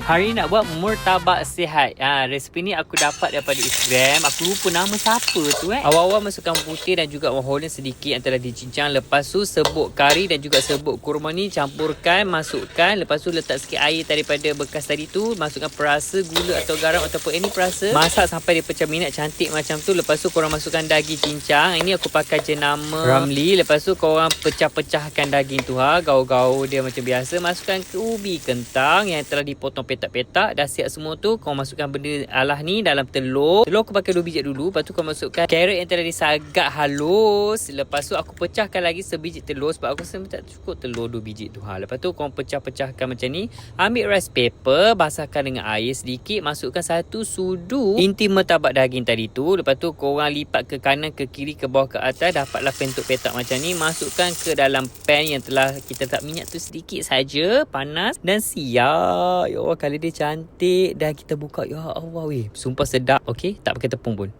Hari ni nak buat murtabak sihat. Resipi ni aku dapat daripada Instagram. Aku lupa nama siapa tu Awal-awal masukkan putih dan juga warna sedikit yang telah dicincang. Lepas tu serbuk kari dan juga serbuk kurma ni campurkan, masukkan. Lepas tu letak sikit air daripada bekas tadi tu. Masukkan perasa, gula atau garam ataupun any perasa. Masak sampai dia pecah minyak cantik macam tu. Lepas tu korang masukkan daging cincang. Ini aku pakai jenama Ramly. Lepas tu korang pecah-pecahkan daging tu gaul-gaul dia macam biasa. Masukkan ke ubi kentang yang telah dipotong petak-petak. Dah siap semua tu. Kau masukkan benda alah ni dalam telur. Telur aku pakai 2 biji dulu. Lepas tu kau masukkan carrot yang telah disagak halus. Lepas tu aku pecahkan lagi sebiji telur sebab aku rasa tak cukup telur 2 biji tu. Lepas tu kau pecah-pecahkan macam ni. Ambil rice paper, basahkan dengan air sedikit. Masukkan 1 sudu inti murtabak daging tadi tu. Lepas tu korang lipat ke kanan, ke kiri, ke bawah, ke atas. Dapatlah bentuk petak macam ni. Masukkan ke dalam pan yang telah kita letak minyak tu sedikit saja, panas dan siap. Ya Allah, kali dia cantik dan kita buka. Ya Allah weh, sumpah sedap. Okey, tak pakai tepung pun.